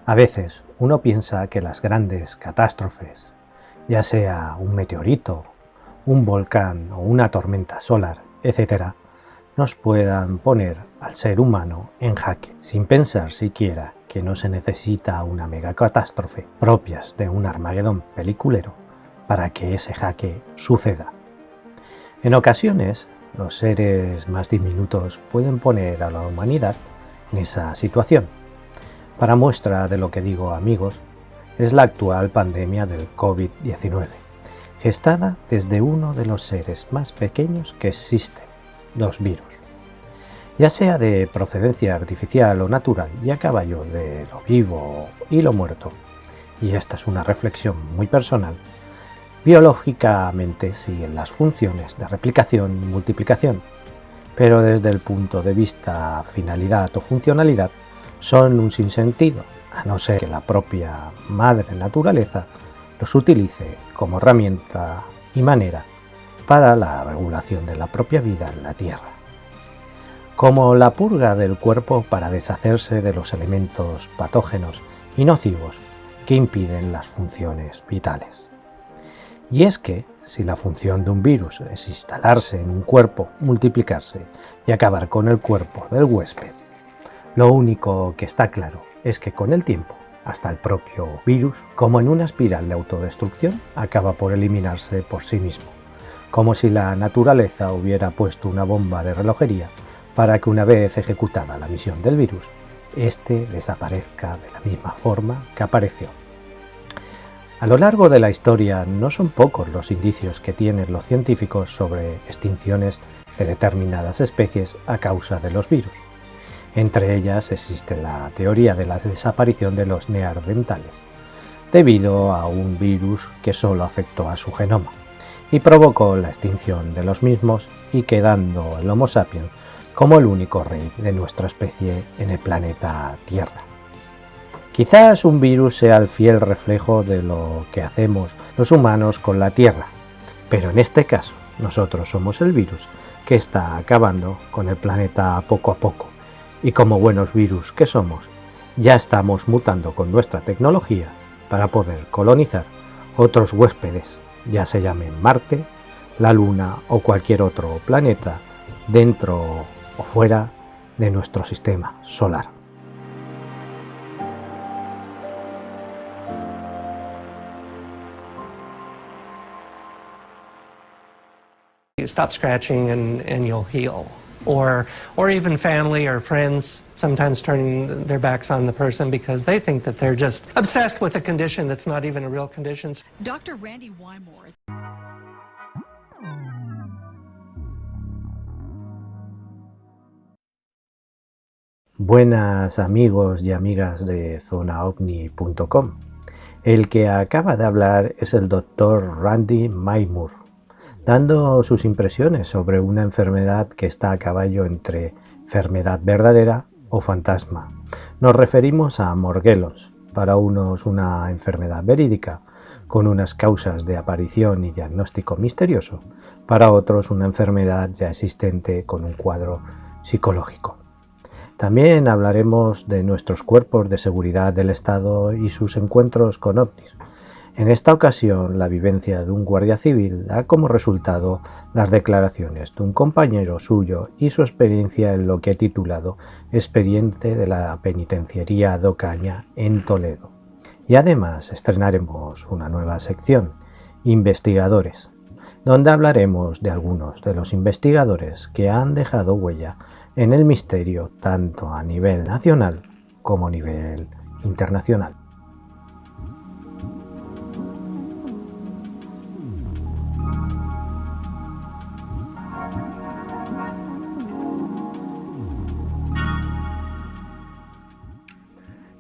A veces uno piensa que las grandes catástrofes, ya sea un meteorito, un volcán o una tormenta solar, etc., nos puedan poner al ser humano en jaque, sin pensar siquiera que no se necesita una megacatástrofe propias de un Armagedón peliculero para que ese jaque suceda. En ocasiones, los seres más diminutos pueden poner a la humanidad en esa situación. Para muestra de lo que digo, amigos, es la actual pandemia del COVID-19, gestada desde uno de los seres más pequeños que existen, los virus. Ya sea de procedencia artificial o natural y a caballo de lo vivo y lo muerto, y esta es una reflexión muy personal, biológicamente siguen las funciones de replicación y multiplicación, pero desde el punto de vista finalidad o funcionalidad son un sinsentido, a no ser que la propia madre naturaleza los utilice como herramienta y manera para la regulación de la propia vida en la Tierra. Como la purga del cuerpo para deshacerse de los elementos patógenos y nocivos que impiden las funciones vitales. Y es que, si la función de un virus es instalarse en un cuerpo, multiplicarse y acabar con el cuerpo del huésped, lo único que está claro es que con el tiempo, hasta el propio virus, como en una espiral de autodestrucción, acaba por eliminarse por sí mismo, como si la naturaleza hubiera puesto una bomba de relojería para que una vez ejecutada la misión del virus, éste desaparezca de la misma forma que apareció. A lo largo de la historia no son pocos los indicios que tienen los científicos sobre extinciones de determinadas especies a causa de los virus. Entre ellas existe la teoría de la desaparición de los neandertales, debido a un virus que solo afectó a su genoma y provocó la extinción de los mismos, y quedando el Homo sapiens como el único rey de nuestra especie en el planeta Tierra. Quizás un virus sea el fiel reflejo de lo que hacemos los humanos con la Tierra, pero en este caso nosotros somos el virus que está acabando con el planeta poco a poco. Y como buenos virus que somos, ya estamos mutando con nuestra tecnología para poder colonizar otros huéspedes, ya se llamen Marte, la Luna o cualquier otro planeta dentro o fuera de nuestro sistema solar. Stop scratching and you'll heal. Or even family or friends sometimes turning their backs on the person because they think that they're just obsessed with a condition that's not even a real condition. Dr. Randy Wymore. Buenas amigos y amigas de zonaovni.com. El que acaba de hablar es el Dr. Randy Wymore, dando sus impresiones sobre una enfermedad que está a caballo entre enfermedad verdadera o fantasma. Nos referimos a Morgellons, para unos una enfermedad verídica, con unas causas de aparición y diagnóstico misterioso, para otros una enfermedad ya existente con un cuadro psicológico. También hablaremos de nuestros cuerpos de seguridad del Estado y sus encuentros con ovnis. En esta ocasión, la vivencia de un guardia civil da como resultado las declaraciones de un compañero suyo y su experiencia en lo que he titulado Expediente de la Penitenciaría de Ocaña en Toledo. Y además estrenaremos una nueva sección, Investigadores, donde hablaremos de algunos de los investigadores que han dejado huella en el misterio tanto a nivel nacional como a nivel internacional.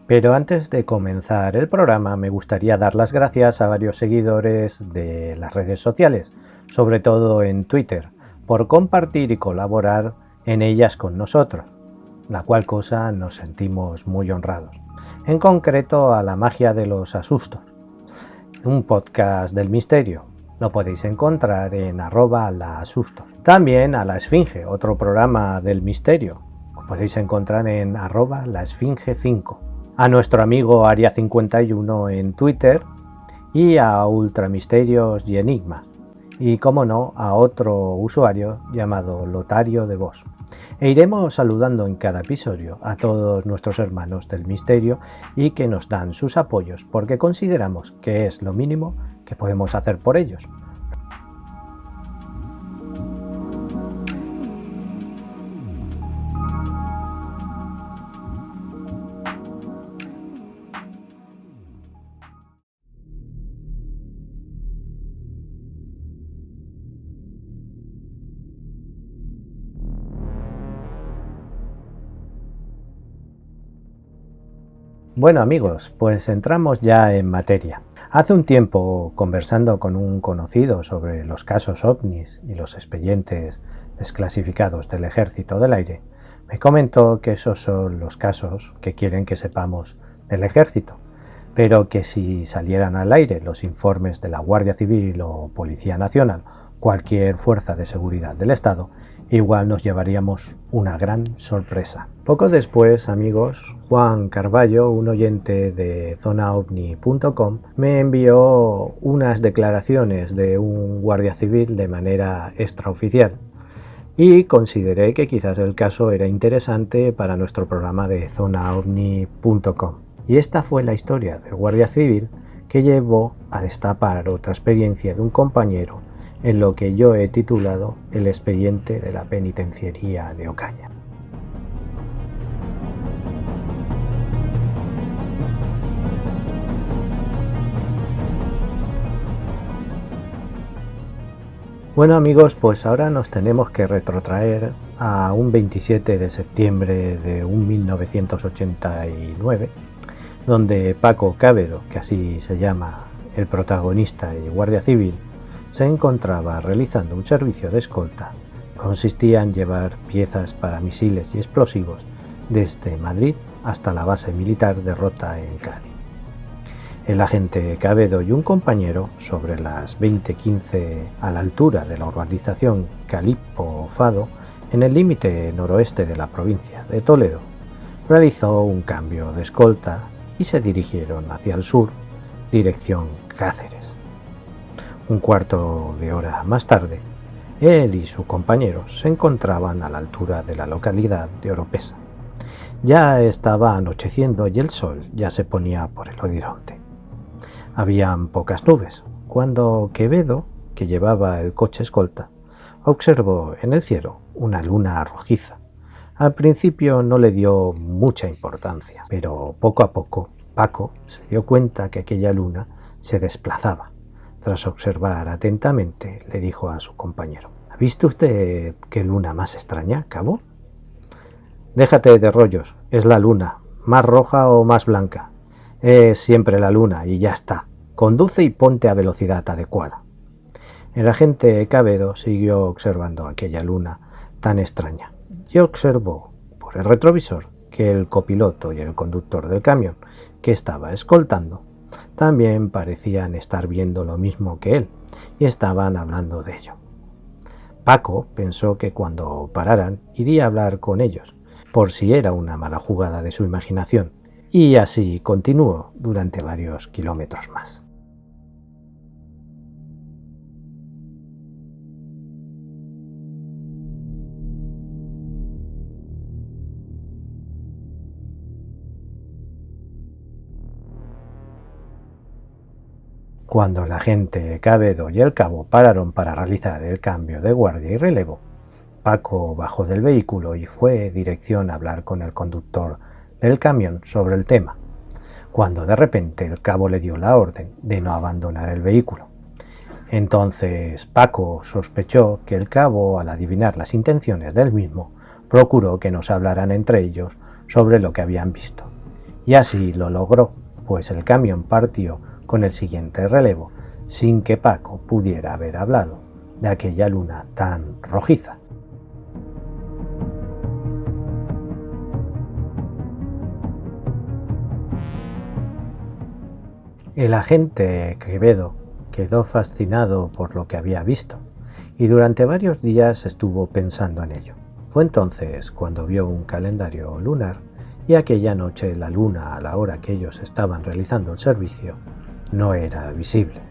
Pero antes de comenzar el programa me gustaría dar las gracias a varios seguidores de las redes sociales, sobre todo en Twitter, por compartir y colaborar en ellas con nosotros, la cual cosa nos sentimos muy honrados. En concreto a La Magia de los Asustos, un podcast del misterio. Lo podéis encontrar en @laasustos. También a La Esfinge, otro programa del misterio. Lo podéis encontrar en @laesfinge5. a nuestro amigo Aria51 en Twitter y a Ultramisterios y Enigma, y como no a otro usuario llamado Lotario de Vos. E iremos saludando en cada episodio a todos nuestros hermanos del misterio y que nos dan sus apoyos porque consideramos que es lo mínimo que podemos hacer por ellos. Bueno amigos, pues entramos ya en materia. Hace un tiempo, conversando con un conocido sobre los casos ovnis y los expedientes desclasificados del Ejército del Aire, me comentó que esos son los casos que quieren que sepamos del Ejército, pero que si salieran al aire los informes de la Guardia Civil o Policía Nacional, cualquier fuerza de seguridad del Estado, igual nos llevaríamos una gran sorpresa. Poco después, amigos, Juan Carballo, un oyente de zonaovni.com, me envió unas declaraciones de un guardia civil de manera extraoficial y consideré que quizás el caso era interesante para nuestro programa de zonaovni.com. Y esta fue la historia del guardia civil que llevó a destapar otra experiencia de un compañero en lo que yo he titulado el expediente de la penitenciaría de Ocaña. Bueno amigos, pues ahora nos tenemos que retrotraer a un 27 de septiembre de 1989, donde Paco Cábedo, que así se llama el protagonista y guardia civil, se encontraba realizando un servicio de escolta. Consistía en llevar piezas para misiles y explosivos desde Madrid hasta la base militar de Rota en Cádiz. El agente Cábedo y un compañero, sobre las 20:15 a la altura de la urbanización Calipo Fado, en el límite noroeste de la provincia de Toledo, realizó un cambio de escolta y se dirigieron hacia el sur, dirección Cáceres. Un cuarto de hora más tarde, él y su compañero se encontraban a la altura de la localidad de Oropesa. Ya estaba anocheciendo y el sol ya se ponía por el horizonte. Habían pocas nubes, cuando Quevedo, que llevaba el coche escolta, observó en el cielo una luna rojiza. Al principio no le dio mucha importancia, pero poco a poco Paco se dio cuenta que aquella luna se desplazaba. Tras observar atentamente, le dijo a su compañero: ¿Ha visto usted qué luna más extraña, cabo? Déjate de rollos, es la luna, más roja o más blanca. Es siempre la luna y ya está. Conduce y ponte a velocidad adecuada. El agente Cábedo siguió observando aquella luna tan extraña y observó por el retrovisor que el copiloto y el conductor del camión que estaba escoltando también parecían estar viendo lo mismo que él y estaban hablando de ello. Paco pensó que cuando pararan iría a hablar con ellos, por si era una mala jugada de su imaginación, y así continuó durante varios kilómetros más. Cuando el agente Cábedo y el cabo pararon para realizar el cambio de guardia y relevo, Paco bajó del vehículo y fue dirección a hablar con el conductor del camión sobre el tema, cuando de repente el cabo le dio la orden de no abandonar el vehículo. Entonces Paco sospechó que el cabo, al adivinar las intenciones del mismo, procuró que nos hablaran entre ellos sobre lo que habían visto. Y así lo logró, pues el camión partió con el siguiente relevo, sin que Paco pudiera haber hablado de aquella luna tan rojiza. El agente Quevedo quedó fascinado por lo que había visto y durante varios días estuvo pensando en ello. Fue entonces cuando vio un calendario lunar y aquella noche la luna, a la hora que ellos estaban realizando el servicio, no era visible.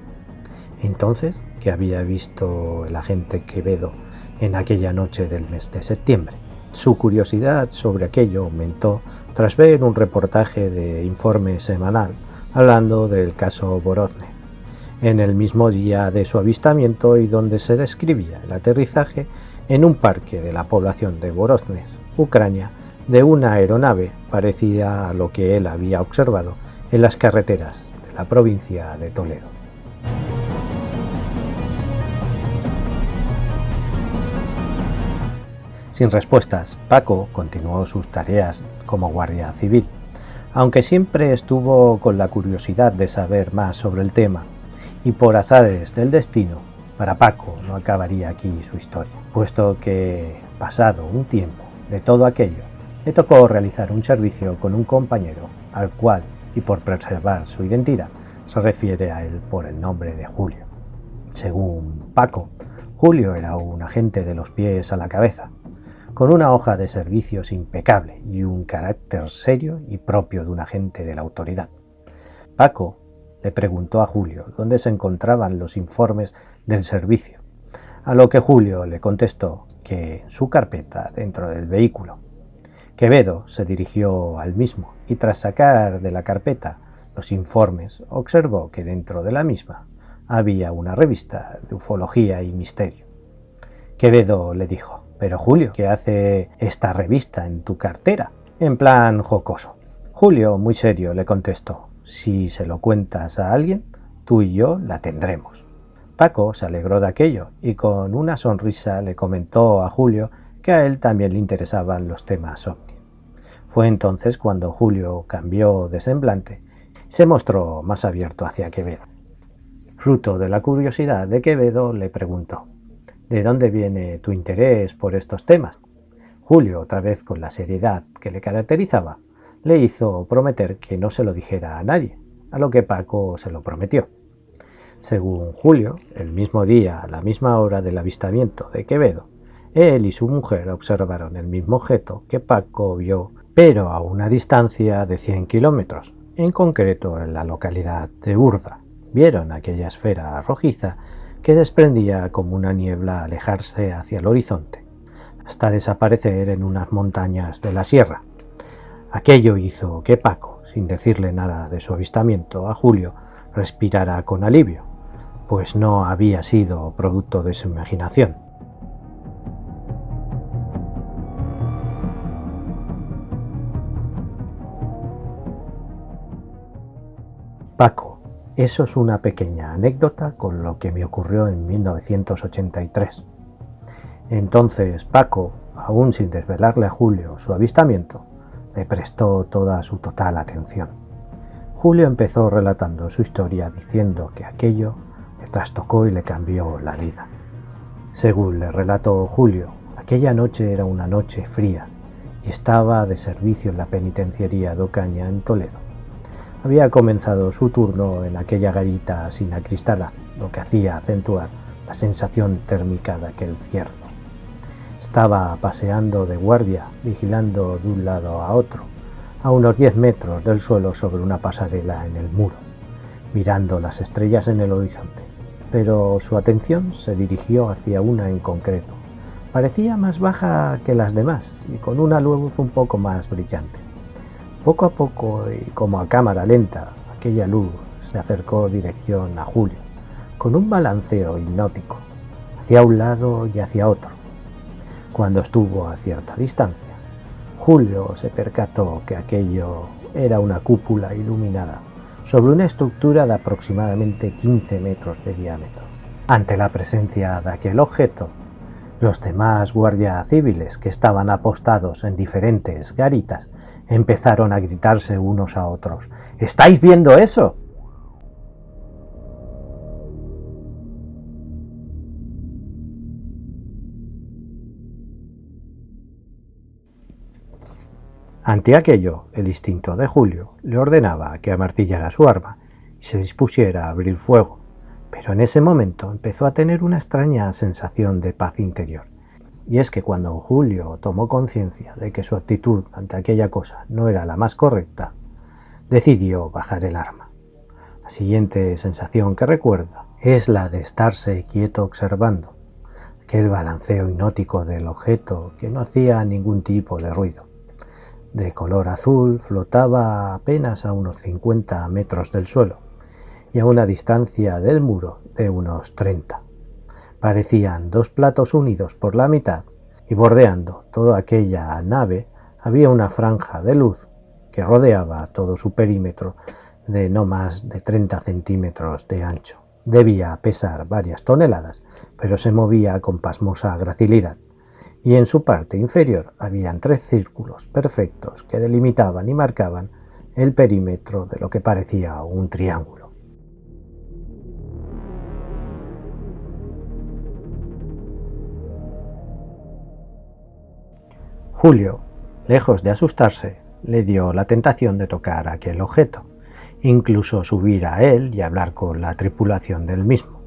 Entonces, ¿qué había visto el agente Quevedo en aquella noche del mes de septiembre? Su curiosidad sobre aquello aumentó tras ver un reportaje de Informe Semanal hablando del caso Voronezh, en el mismo día de su avistamiento y donde se describía el aterrizaje en un parque de la población de Voronezh, Ucrania, de una aeronave parecida a lo que él había observado en las carreteras de la provincia de Toledo. Sin respuestas, Paco continuó sus tareas como guardia civil, aunque siempre estuvo con la curiosidad de saber más sobre el tema, y por azares del destino, para Paco no acabaría aquí su historia, puesto que, pasado un tiempo de todo aquello, le tocó realizar un servicio con un compañero, al cual, y por preservar su identidad, se refiere a él por el nombre de Julio. Según Paco, Julio era un agente de los pies a la cabeza, con una hoja de servicios impecable y un carácter serio y propio de un agente de la autoridad. Paco le preguntó a Julio dónde se encontraban los informes del servicio, a lo que Julio le contestó que en su carpeta dentro del vehículo. Quevedo se dirigió al mismo y tras sacar de la carpeta los informes observó que dentro de la misma había una revista de ufología y misterio. Quevedo le dijo: «Pero Julio, ¿qué hace esta revista en tu cartera?», en plan jocoso. Julio, muy serio, le contestó: «Si se lo cuentas a alguien, tú y yo la tendremos». Paco se alegró de aquello y con una sonrisa le comentó a Julio que a él también le interesaban los temas ovni. Fue entonces cuando Julio cambió de semblante y se mostró más abierto hacia Quevedo. Fruto de la curiosidad de Quevedo, le preguntó: «¿De dónde viene tu interés por estos temas?». Julio, otra vez con la seriedad que le caracterizaba, le hizo prometer que no se lo dijera a nadie, a lo que Paco se lo prometió. Según Julio, el mismo día, a la misma hora del avistamiento de Quevedo, él y su mujer observaron el mismo objeto que Paco vio, pero a una distancia de 100 kilómetros, en concreto en la localidad de Urda. Vieron aquella esfera rojiza que desprendía como una niebla alejarse hacia el horizonte, hasta desaparecer en unas montañas de la sierra. Aquello hizo que Paco, sin decirle nada de su avistamiento a Julio, respirara con alivio, pues no había sido producto de su imaginación. Paco, eso es una pequeña anécdota con lo que me ocurrió en 1983. Entonces Paco, aún sin desvelarle a Julio su avistamiento, le prestó toda su total atención. Julio empezó relatando su historia diciendo que aquello le trastocó y le cambió la vida. Según le relató Julio, aquella noche era una noche fría y estaba de servicio en la penitenciaría de Ocaña en Toledo. Había comenzado su turno en aquella garita sin acristalar, lo que hacía acentuar la sensación térmica de aquel cierzo. Estaba paseando de guardia, vigilando de un lado a otro, a unos 10 metros del suelo sobre una pasarela en el muro, mirando las estrellas en el horizonte, pero su atención se dirigió hacia una en concreto. Parecía más baja que las demás y con una luz un poco más brillante. Poco a poco y como a cámara lenta, aquella luz se acercó dirección a Julio, con un balanceo hipnótico, hacia un lado y hacia otro. Cuando estuvo a cierta distancia, Julio se percató que aquello era una cúpula iluminada sobre una estructura de aproximadamente 15 metros de diámetro. Ante la presencia de aquel objeto, los demás guardias civiles que estaban apostados en diferentes garitas empezaron a gritarse unos a otros: «¿Estáis viendo eso?». Ante aquello, el instinto de Julio le ordenaba que amartillara su arma y se dispusiera a abrir fuego, pero en ese momento empezó a tener una extraña sensación de paz interior y es que cuando Julio tomó conciencia de que su actitud ante aquella cosa no era la más correcta, decidió bajar el arma. La siguiente sensación que recuerda es la de estarse quieto observando aquel balanceo hipnótico del objeto que no hacía ningún tipo de ruido. De color azul, flotaba apenas a unos 50 metros del suelo y a una distancia del muro de unos 30. Parecían dos platos unidos por la mitad y bordeando toda aquella nave había una franja de luz que rodeaba todo su perímetro de no más de 30 centímetros de ancho. Debía pesar varias toneladas, pero se movía con pasmosa gracilidad, y en su parte inferior habían 3 círculos perfectos que delimitaban y marcaban el perímetro de lo que parecía un triángulo. Julio, lejos de asustarse, le dio la tentación de tocar aquel objeto, incluso subir a él y hablar con la tripulación del mismo.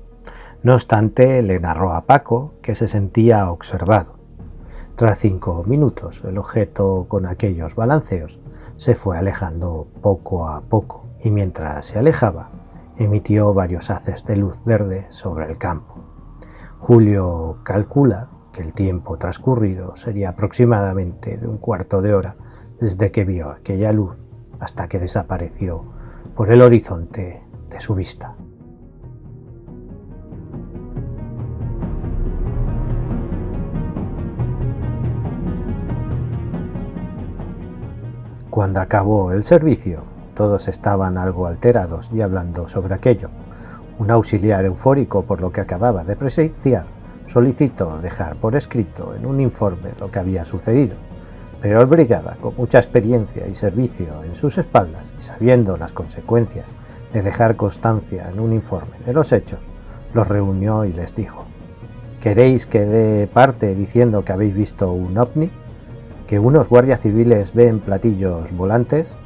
No obstante, le narró a Paco que se sentía observado. Tras 5 minutos, el objeto con aquellos balanceos se fue alejando poco a poco, y mientras se alejaba, emitió varios haces de luz verde sobre el campo. Julio calcula que el tiempo transcurrido sería aproximadamente de un cuarto de hora desde que vio aquella luz hasta que desapareció por el horizonte de su vista. Cuando acabó el servicio, todos estaban algo alterados y hablando sobre aquello. Un auxiliar eufórico por lo que acababa de presenciar solicitó dejar por escrito en un informe lo que había sucedido, pero el brigada, con mucha experiencia y servicio en sus espaldas y sabiendo las consecuencias de dejar constancia en un informe de los hechos, los reunió y les dijo: ¿queréis que dé parte diciendo que habéis visto un ovni? ¿Que unos guardias civiles ven platillos volantes?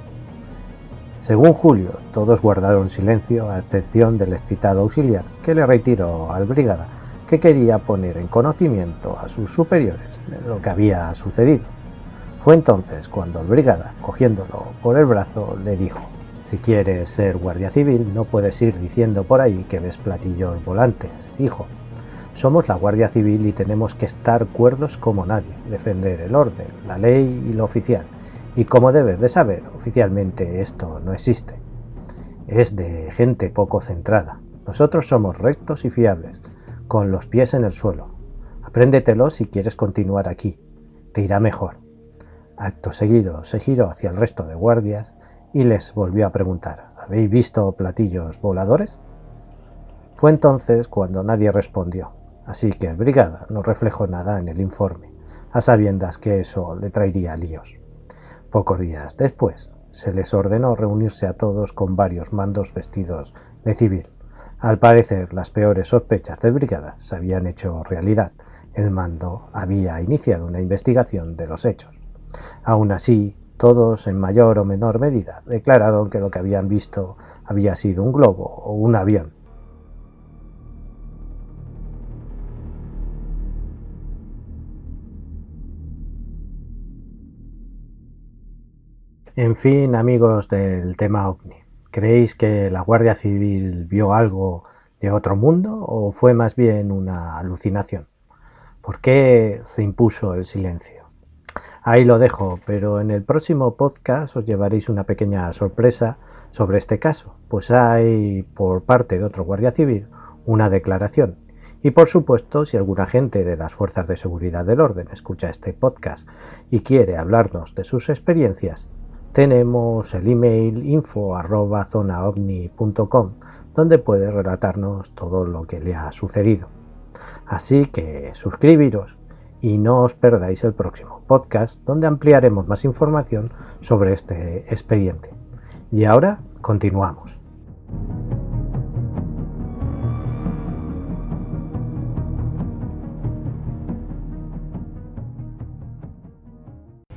Según Julio, todos guardaron silencio a excepción del excitado auxiliar, que le retiró al brigada que quería poner en conocimiento a sus superiores de lo que había sucedido. Fue entonces cuando el brigada, cogiéndolo por el brazo, le dijo: si quieres ser guardia civil, no puedes ir diciendo por ahí que ves platillos volantes, hijo. Somos la Guardia Civil y tenemos que estar cuerdos como nadie, defender el orden, la ley y lo oficial. Y como debes de saber, oficialmente esto no existe. Es de gente poco centrada. Nosotros somos rectos y fiables, con los pies en el suelo. Apréndetelo si quieres continuar aquí. Te irá mejor. Acto seguido se giró hacia el resto de guardias y les volvió a preguntar: ¿habéis visto platillos voladores? Fue entonces cuando nadie respondió, así que el brigada no reflejó nada en el informe, a sabiendas que eso le traería líos. Pocos días después, se les ordenó reunirse a todos con varios mandos vestidos de civil. Al parecer, las peores sospechas de brigada se habían hecho realidad. El mando había iniciado una investigación de los hechos. Aún así, todos, en mayor o menor medida, declararon que lo que habían visto había sido un globo o un avión. En fin, amigos del tema OVNI, ¿creéis que la Guardia Civil vio algo de otro mundo o fue más bien una alucinación? ¿Por qué se impuso el silencio? Ahí lo dejo, pero en el próximo podcast os llevaréis una pequeña sorpresa sobre este caso, pues hay por parte de otro Guardia Civil una declaración. Y por supuesto, si alguna gente de las Fuerzas de Seguridad del Orden escucha este podcast y quiere hablarnos de sus experiencias, tenemos el email info@zonaovni.com, donde puede relatarnos todo lo que le ha sucedido. Así que suscribiros y no os perdáis el próximo podcast, donde ampliaremos más información sobre este expediente. Y ahora continuamos.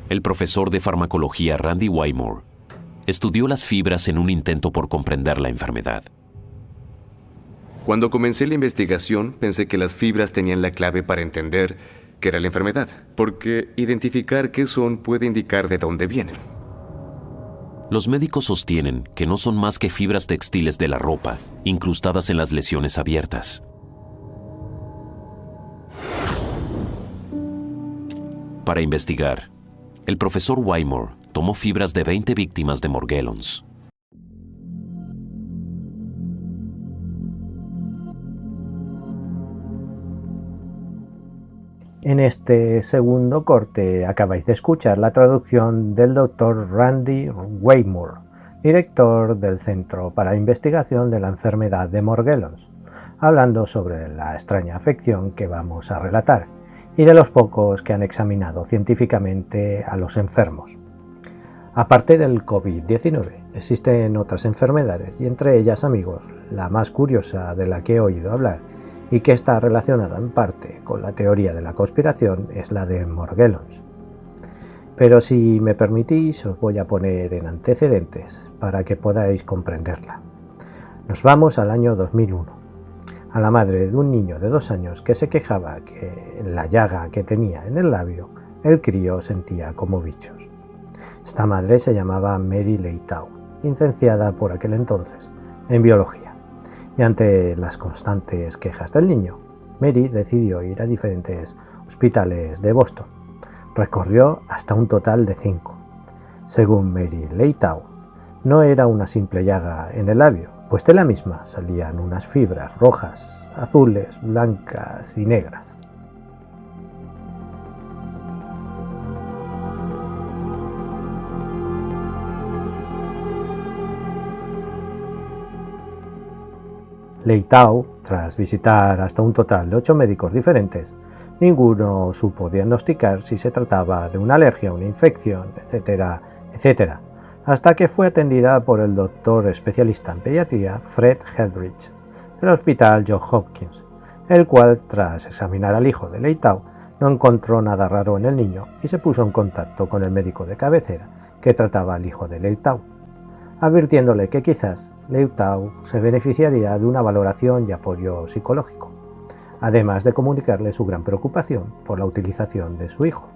El profesor de farmacología Randy Wymore estudió las fibras en un intento por comprender la enfermedad. Cuando comencé la investigación, pensé que las fibras tenían la clave para entender qué era la enfermedad, porque identificar qué son puede indicar de dónde vienen. Los médicos sostienen que no son más que fibras textiles de la ropa, incrustadas en las lesiones abiertas. Para investigar, el profesor Wymore tomó fibras de 20 víctimas de Morgellons. En este segundo corte acabáis de escuchar la traducción del Dr. Randy Wymore, director del Centro para Investigación de la Enfermedad de Morgellons, hablando sobre la extraña afección que vamos a relatar y de los pocos que han examinado científicamente a los enfermos. Aparte del COVID-19, existen otras enfermedades y entre ellas, amigos, la más curiosa de la que he oído hablar y que está relacionada en parte con la teoría de la conspiración es la de Morgellons. Pero si me permitís, os voy a poner en antecedentes para que podáis comprenderla. Nos vamos al año 2001, a la madre de un niño de 2 años que se quejaba que en la llaga que tenía en el labio, el crío sentía como bichos. Esta madre se llamaba Mary Leitao, licenciada por aquel entonces en biología. Y ante las constantes quejas del niño, Mary decidió ir a diferentes hospitales de Boston. Recorrió hasta un total de 5. Según Mary Leitao, no era una simple llaga en el labio, pues de la misma salían unas fibras rojas, azules, blancas y negras. Leitao, tras visitar hasta un total de 8 médicos diferentes, ninguno supo diagnosticar si se trataba de una alergia, una infección, etcétera, etcétera, hasta que fue atendida por el doctor especialista en pediatría Fred Heldrich, del Hospital Johns Hopkins, el cual, tras examinar al hijo de Leitao, no encontró nada raro en el niño y se puso en contacto con el médico de cabecera que trataba al hijo de Leitao, advirtiéndole que quizás Leitao se beneficiaría de una valoración y apoyo psicológico, además de comunicarle su gran preocupación por la utilización de su hijo.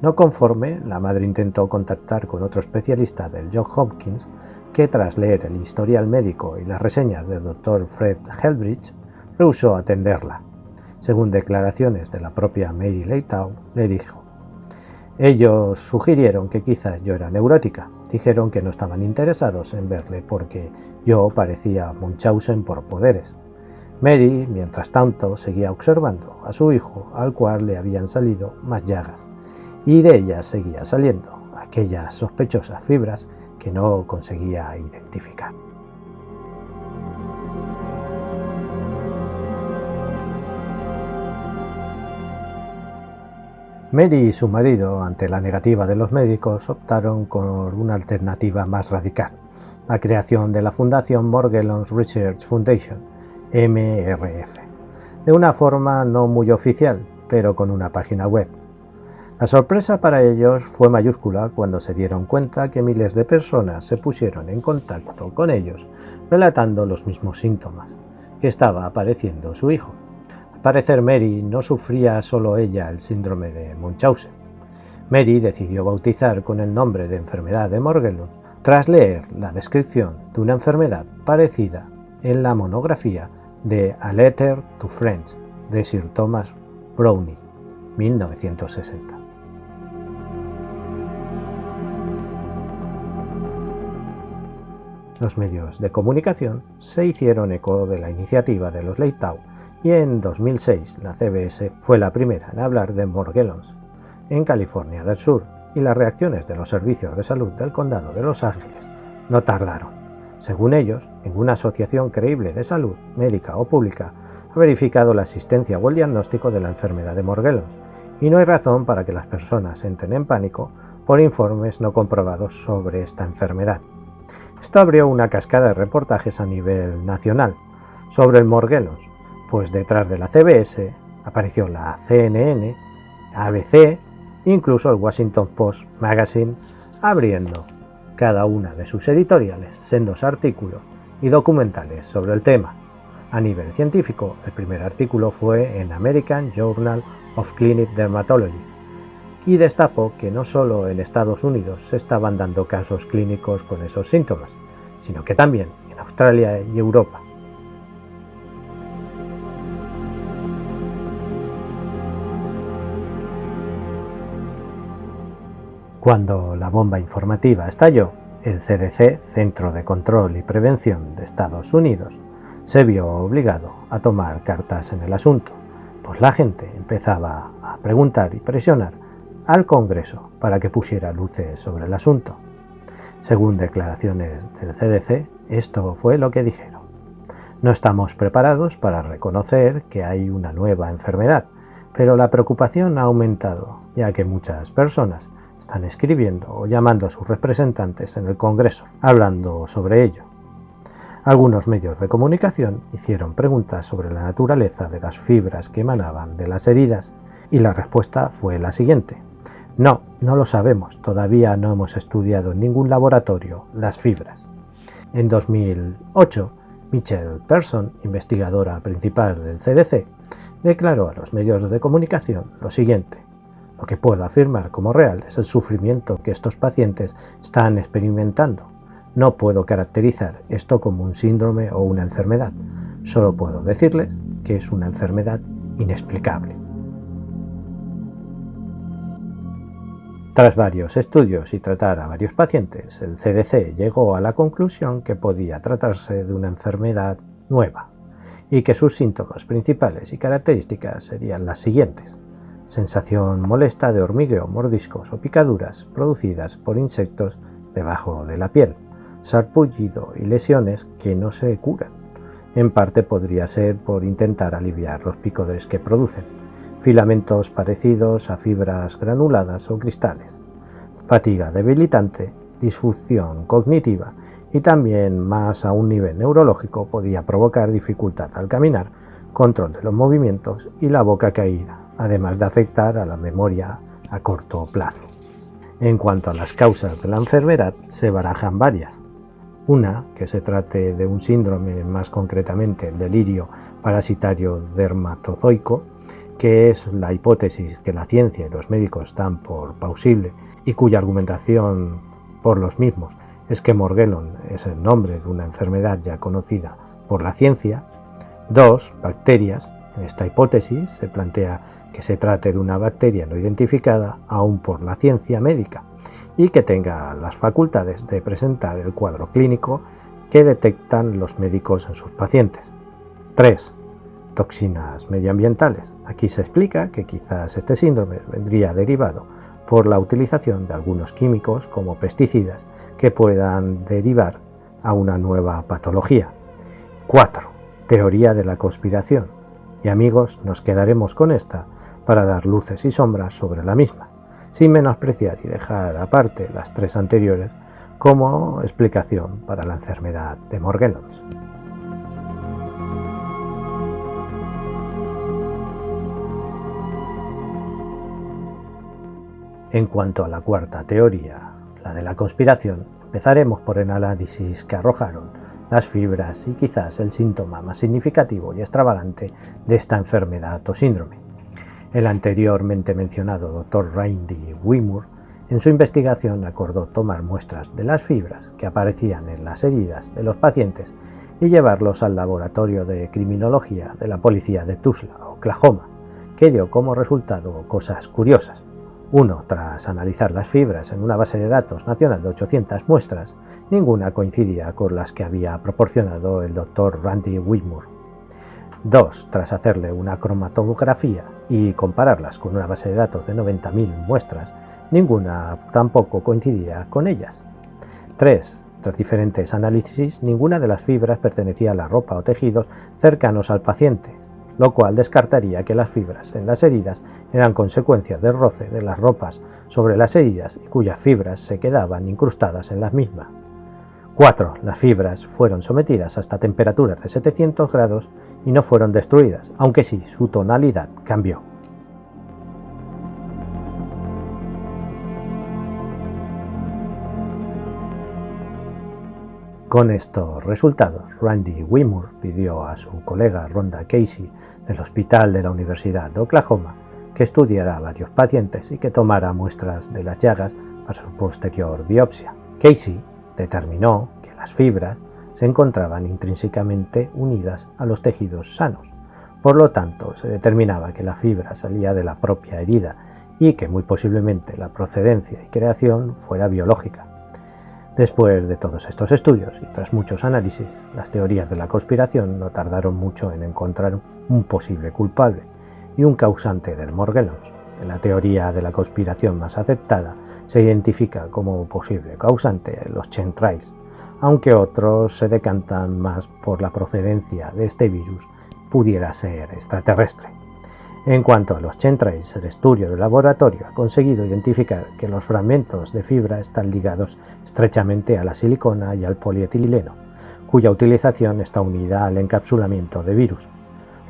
No conforme, la madre intentó contactar con otro especialista del Johns Hopkins que, tras leer el historial médico y las reseñas del Dr. Fred Heldrich, rehusó atenderla. Según declaraciones de la propia Mary Leitao, le dijo: ellos sugirieron que quizás yo era neurótica. Dijeron que no estaban interesados en verle porque yo parecía Munchausen por poderes. Mary, mientras tanto, seguía observando a su hijo, al cual le habían salido más llagas, y de ellas seguía saliendo aquellas sospechosas fibras que no conseguía identificar. Mary y su marido, ante la negativa de los médicos, optaron por una alternativa más radical, la creación de la Fundación Morgellons Research Foundation, MRF, de una forma no muy oficial, pero con una página web. La sorpresa para ellos fue mayúscula cuando se dieron cuenta que miles de personas se pusieron en contacto con ellos, relatando los mismos síntomas que estaba padeciendo su hijo. Al parecer, Mary no sufría solo ella el síndrome de Munchausen. Mary decidió bautizar con el nombre de enfermedad de Morgellons tras leer la descripción de una enfermedad parecida en la monografía de A Letter to Friends de Sir Thomas Browne, 1960. Los medios de comunicación se hicieron eco de la iniciativa de los Leitao y en 2006 la CBS fue la primera en hablar de Morgellons en California del Sur, y las reacciones de los servicios de salud del condado de Los Ángeles no tardaron. Según ellos, ninguna asociación creíble de salud, médica o pública, ha verificado la existencia o el diagnóstico de la enfermedad de Morgellons, y no hay razón para que las personas entren en pánico por informes no comprobados sobre esta enfermedad. Esto abrió una cascada de reportajes a nivel nacional sobre el Morgellons, pues detrás de la CBS apareció la CNN, ABC, incluso el Washington Post Magazine, abriendo cada una de sus editoriales sendos artículos y documentales sobre el tema. A nivel científico, el primer artículo fue en American Journal of Clinical Dermatology, y destapó que no solo en Estados Unidos se estaban dando casos clínicos con esos síntomas, sino que también en Australia y Europa. Cuando la bomba informativa estalló, el CDC, Centro de Control y Prevención de Estados Unidos, se vio obligado a tomar cartas en el asunto, pues la gente empezaba a preguntar y presionar al Congreso para que pusiera luces sobre el asunto. Según declaraciones del CDC, esto fue lo que dijeron: no estamos preparados para reconocer que hay una nueva enfermedad, pero la preocupación ha aumentado, ya que muchas personas están escribiendo o llamando a sus representantes en el Congreso, hablando sobre ello. Algunos medios de comunicación hicieron preguntas sobre la naturaleza de las fibras que emanaban de las heridas, y la respuesta fue la siguiente: no lo sabemos, todavía no hemos estudiado en ningún laboratorio las fibras. En 2008, Michelle Person, investigadora principal del CDC, declaró a los medios de comunicación lo siguiente: lo que puedo afirmar como real es el sufrimiento que estos pacientes están experimentando. No puedo caracterizar esto como un síndrome o una enfermedad, solo puedo decirles que es una enfermedad inexplicable. Tras varios estudios y tratar a varios pacientes, el CDC llegó a la conclusión que podía tratarse de una enfermedad nueva y que sus síntomas principales y características serían las siguientes: sensación molesta de hormigueo, mordiscos o picaduras producidas por insectos debajo de la piel, sarpullido y lesiones que no se curan. En parte podría ser por intentar aliviar los picores que producen, filamentos parecidos a fibras granuladas o cristales, fatiga debilitante, disfunción cognitiva y también, más a un nivel neurológico, podía provocar dificultad al caminar, control de los movimientos y la boca caída, además de afectar a la memoria a corto plazo. En cuanto a las causas de la enfermedad, se barajan varias. Una, que se trate de un síndrome, más concretamente el delirio parasitario dermatozoico, que es la hipótesis que la ciencia y los médicos dan por plausible y cuya argumentación por los mismos es que Morgellon es el nombre de una enfermedad ya conocida por la ciencia. 2. Bacterias. En esta hipótesis se plantea que se trate de una bacteria no identificada aún por la ciencia médica y que tenga las facultades de presentar el cuadro clínico que detectan los médicos en sus pacientes. 3. Toxinas medioambientales. Aquí se explica que quizás este síndrome vendría derivado por la utilización de algunos químicos como pesticidas que puedan derivar a una nueva patología. 4. Teoría de la conspiración. Y amigos, nos quedaremos con esta para dar luces y sombras sobre la misma, sin menospreciar y dejar aparte las 3 anteriores como explicación para la enfermedad de Morgellon. En cuanto a la cuarta teoría, la de la conspiración, empezaremos por el análisis que arrojaron las fibras y quizás el síntoma más significativo y extravagante de esta enfermedad o síndrome. El anteriormente mencionado Dr. Randy Wigmore, en su investigación, acordó tomar muestras de las fibras que aparecían en las heridas de los pacientes y llevarlos al laboratorio de criminología de la policía de Tulsa, Oklahoma, que dio como resultado cosas curiosas. 1. Tras analizar las fibras en una base de datos nacional de 800 muestras, ninguna coincidía con las que había proporcionado el Dr. Randy Wigmore. 2. Tras hacerle una cromatografía y compararlas con una base de datos de 90.000 muestras, ninguna tampoco coincidía con ellas. 3. Tras diferentes análisis, ninguna de las fibras pertenecía a la ropa o tejidos cercanos al paciente, lo cual descartaría que las fibras en las heridas eran consecuencia del roce de las ropas sobre las heridas y cuyas fibras se quedaban incrustadas en las mismas. 4. Las fibras fueron sometidas hasta temperaturas de 700 grados y no fueron destruidas, aunque sí su tonalidad cambió. Con estos resultados, Randy Wigmore pidió a su colega Rhonda Casey del Hospital de la Universidad de Oklahoma que estudiara a varios pacientes y que tomara muestras de las llagas para su posterior biopsia. Casey determinó que las fibras se encontraban intrínsecamente unidas a los tejidos sanos. Por lo tanto, se determinaba que la fibra salía de la propia herida y que muy posiblemente la procedencia y creación fuera biológica. Después de todos estos estudios y tras muchos análisis, las teorías de la conspiración no tardaron mucho en encontrar un posible culpable y un causante del Morgellons. En la teoría de la conspiración más aceptada se identifica como posible causante los chemtrails, aunque otros se decantan más por la procedencia de este virus pudiera ser extraterrestre. En cuanto a los chemtrails, el estudio del laboratorio ha conseguido identificar que los fragmentos de fibra están ligados estrechamente a la silicona y al polietileno, cuya utilización está unida al encapsulamiento de virus,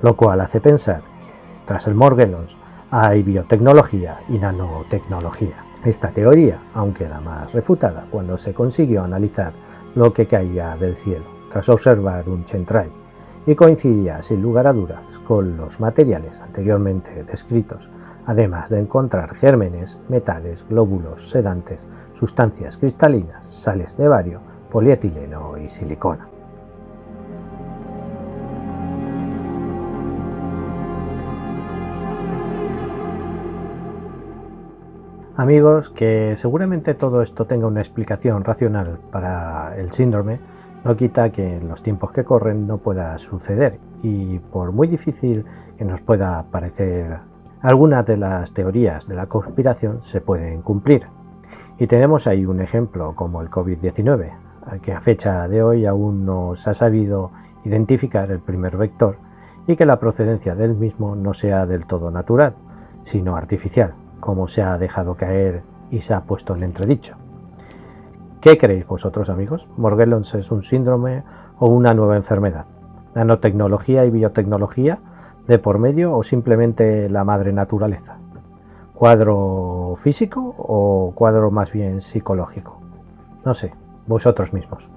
lo cual hace pensar que tras el Morgellons hay biotecnología y nanotecnología. Esta teoría aún queda más refutada cuando se consiguió analizar lo que caía del cielo tras observar un chemtrail y coincidía sin lugar a dudas con los materiales anteriormente descritos, además de encontrar gérmenes, metales, glóbulos, sedantes, sustancias cristalinas, sales de bario, polietileno y silicona. Amigos, que seguramente todo esto tenga una explicación racional para el síndrome, no quita que en los tiempos que corren no pueda suceder, y por muy difícil que nos pueda parecer, algunas de las teorías de la conspiración se pueden cumplir. Y tenemos ahí un ejemplo como el COVID-19, que a fecha de hoy aún no se ha sabido identificar el primer vector y que la procedencia del mismo no sea del todo natural, sino artificial, como se ha dejado caer y se ha puesto en entredicho. ¿Qué creéis vosotros, amigos? ¿Morgellons es un síndrome o una nueva enfermedad? ¿Nanotecnología y biotecnología de por medio o simplemente la madre naturaleza? ¿Cuadro físico o cuadro más bien psicológico? No sé, vosotros mismos.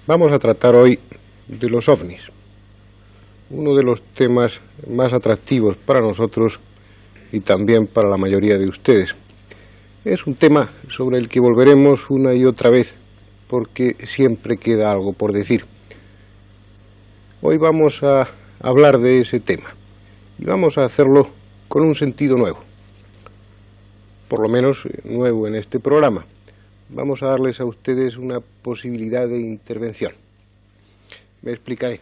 Vamos a tratar hoy de los ovnis, uno de los temas más atractivos para nosotros y también para la mayoría de ustedes. Es un tema sobre el que volveremos una y otra vez, porque siempre queda algo por decir. Hoy vamos a hablar de ese tema, y vamos a hacerlo con un sentido nuevo, por lo menos nuevo en este programa. Vamos a darles a ustedes una posibilidad de intervención. Me explicaré.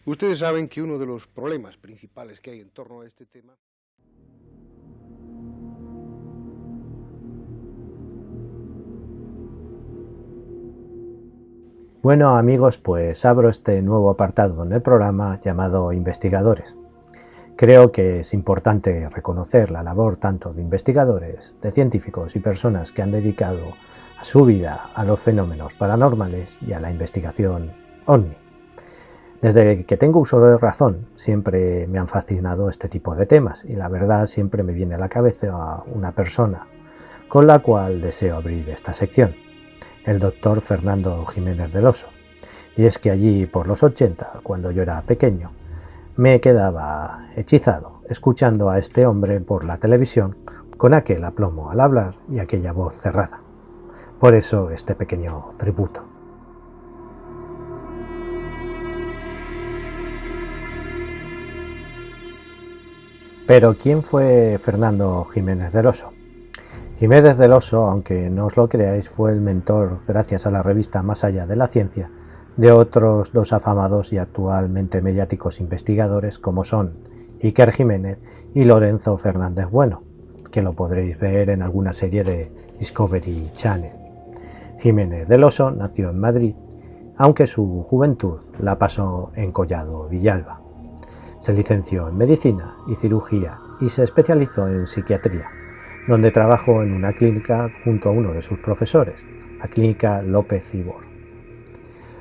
Ustedes saben que uno de los problemas principales que hay en torno a este tema... Bueno, amigos, pues abro este nuevo apartado en el programa llamado Investigadores. Creo que es importante reconocer la labor tanto de investigadores, de científicos y personas que han dedicado a su vida a los fenómenos paranormales y a la investigación ovni. Desde que tengo uso de razón, siempre me han fascinado este tipo de temas y la verdad siempre me viene a la cabeza una persona con la cual deseo abrir esta sección, el doctor Fernando Jiménez del Oso. Y es que allí por los 80, cuando yo era pequeño, me quedaba hechizado escuchando a este hombre por la televisión con aquel aplomo al hablar y aquella voz cerrada. Por eso este pequeño tributo. Pero ¿quién fue Fernando Jiménez del Oso? Jiménez del Oso, aunque no os lo creáis, fue el mentor, gracias a la revista Más Allá de la Ciencia, de otros dos afamados y actualmente mediáticos investigadores como son Iker Jiménez y Lorenzo Fernández Bueno, que lo podréis ver en alguna serie de Discovery Channel. Jiménez del Oso nació en Madrid, aunque su juventud la pasó en Collado Villalba. Se licenció en Medicina y Cirugía y se especializó en Psiquiatría, donde trabajó en una clínica junto a uno de sus profesores, la Clínica López Ibor.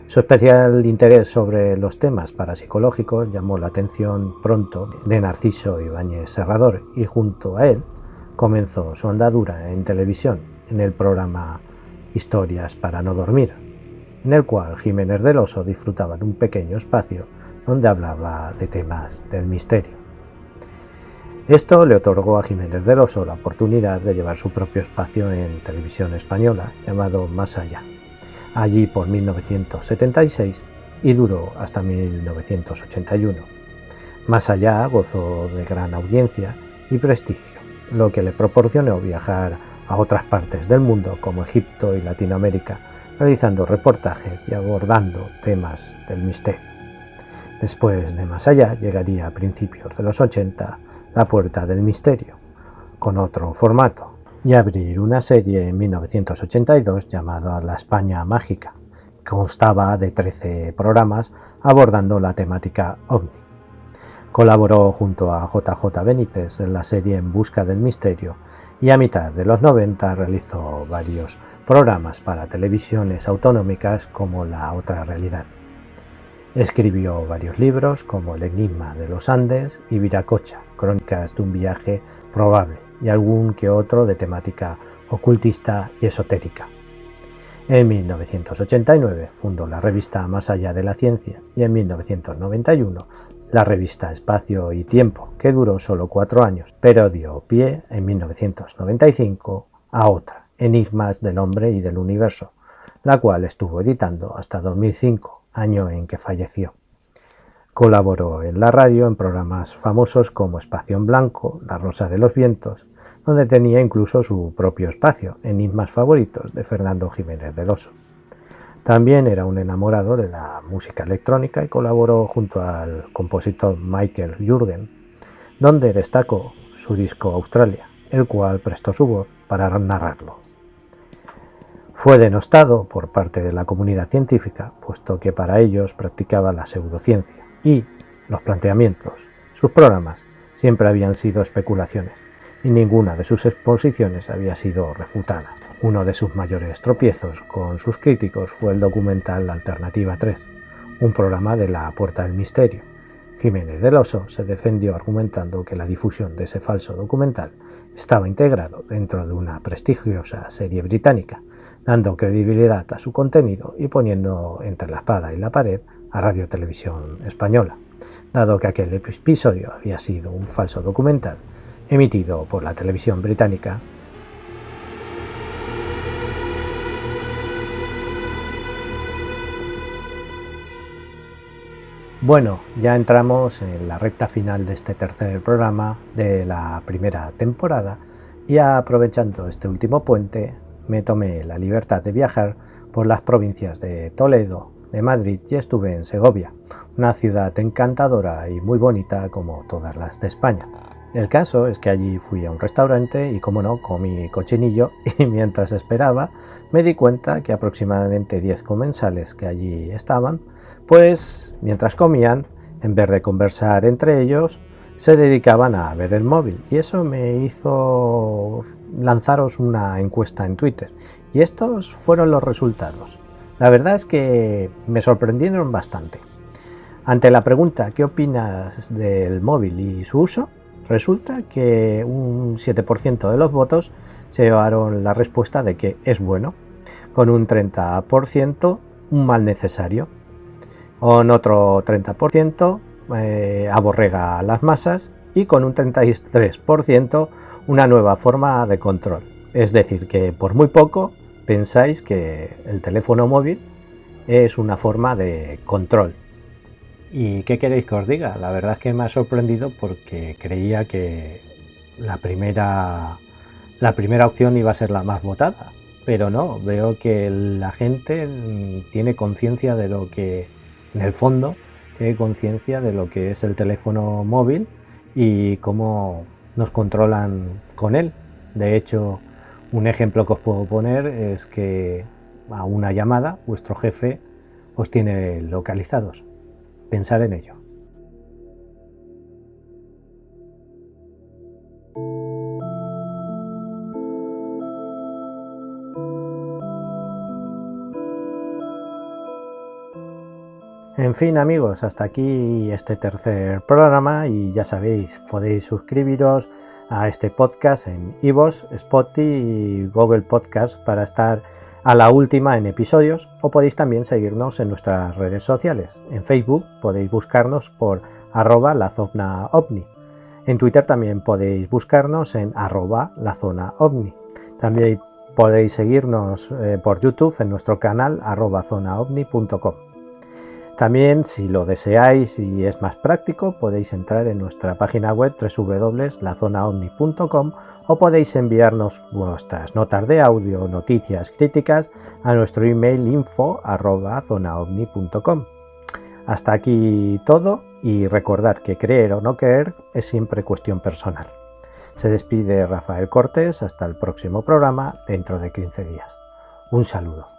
Su especial interés sobre los temas parapsicológicos llamó la atención pronto de Narciso Ibáñez Serrador y junto a él comenzó su andadura en televisión en el programa Historias para no dormir, en el cual Jiménez del Oso disfrutaba de un pequeño espacio donde hablaba de temas del misterio. Esto le otorgó a Jiménez del Oso la oportunidad de llevar su propio espacio en televisión española llamado Más Allá, allí por 1976 y duró hasta 1981. Más Allá gozó de gran audiencia y prestigio, lo que le proporcionó viajar a otras partes del mundo como Egipto y Latinoamérica, realizando reportajes y abordando temas del misterio. Después de Más Allá llegaría a principios de los 80 La Puerta del Misterio, con otro formato, y abrir una serie en 1982 llamada La España Mágica, que constaba de 13 programas abordando la temática ovni. Colaboró junto a JJ Benítez en la serie En Busca del Misterio y a mitad de los 90 realizó varios programas para televisiones autonómicas como La Otra Realidad. Escribió varios libros como El Enigma de los Andes y Viracocha, crónicas de un viaje probable, y algún que otro de temática ocultista y esotérica. En 1989 fundó la revista Más Allá de la Ciencia y en 1991 la revista Espacio y Tiempo, que duró solo 4 años, pero dio pie en 1995 a otra, Enigmas del Hombre y del Universo, la cual estuvo editando hasta 2005, año en que falleció. Colaboró en la radio en programas famosos como Espacio en Blanco, La Rosa de los Vientos, donde tenía incluso su propio espacio, Enigmas Favoritos, de Fernando Jiménez del Oso. También era un enamorado de la música electrónica y colaboró junto al compositor Michael Jürgen, donde destacó su disco Australia, el cual prestó su voz para narrarlo. Fue denostado por parte de la comunidad científica, puesto que para ellos practicaba la pseudociencia y los planteamientos. Sus programas siempre habían sido especulaciones y ninguna de sus exposiciones había sido refutada. Uno de sus mayores tropiezos con sus críticos fue el documental Alternativa 3, un programa de La Puerta del Misterio. Jiménez del Oso se defendió argumentando que la difusión de ese falso documental estaba integrado dentro de una prestigiosa serie británica, dando credibilidad a su contenido y poniendo entre la espada y la pared a Radio Televisión Española, dado que aquel episodio había sido un falso documental emitido por la televisión británica. Bueno, ya entramos en la recta final de este tercer programa de la primera temporada y aprovechando este último puente me tomé la libertad de viajar por las provincias de Toledo, de Madrid y estuve en Segovia, una ciudad encantadora y muy bonita como todas las de España. El caso es que allí fui a un restaurante y, como no, comí cochinillo y mientras esperaba me di cuenta que aproximadamente 10 comensales que allí estaban, pues mientras comían, en vez de conversar entre ellos, se dedicaban a ver el móvil y eso me hizo lanzaros una encuesta en Twitter y estos fueron los resultados. La verdad es que me sorprendieron bastante. Ante la pregunta ¿qué opinas del móvil y su uso?, resulta que un 7% de los votos se llevaron la respuesta de que es bueno, con un 30% un mal necesario, con otro 30% aborrega a las masas y con un 33% una nueva forma de control. Es decir, que por muy poco pensáis que el teléfono móvil es una forma de control. ¿Y qué queréis que os diga? La verdad es que me ha sorprendido porque creía que la primera opción iba a ser la más votada, pero no, veo que la gente tiene conciencia de lo que, en el fondo, tiene conciencia de lo que es el teléfono móvil y cómo nos controlan con él. De hecho, un ejemplo que os puedo poner es que a una llamada vuestro jefe os tiene localizados. Pensar en ello. En fin, amigos, hasta aquí este tercer programa y ya sabéis, podéis suscribiros a este podcast en iVoox, Spotify y Google Podcast para estar a la última en episodios, o podéis también seguirnos en nuestras redes sociales. En Facebook podéis buscarnos por @lazonaovni. En Twitter también podéis buscarnos en @lazonaovni. También podéis seguirnos por YouTube en nuestro canal @zonaovni.com. También, si lo deseáis y es más práctico, podéis entrar en nuestra página web www.lazonaovni.com o podéis enviarnos vuestras notas de audio, noticias, críticas a nuestro email info@zonaovni.com. Hasta aquí todo y recordad que creer o no creer es siempre cuestión personal. Se despide Rafael Cortés hasta el próximo programa dentro de 15 días. Un saludo.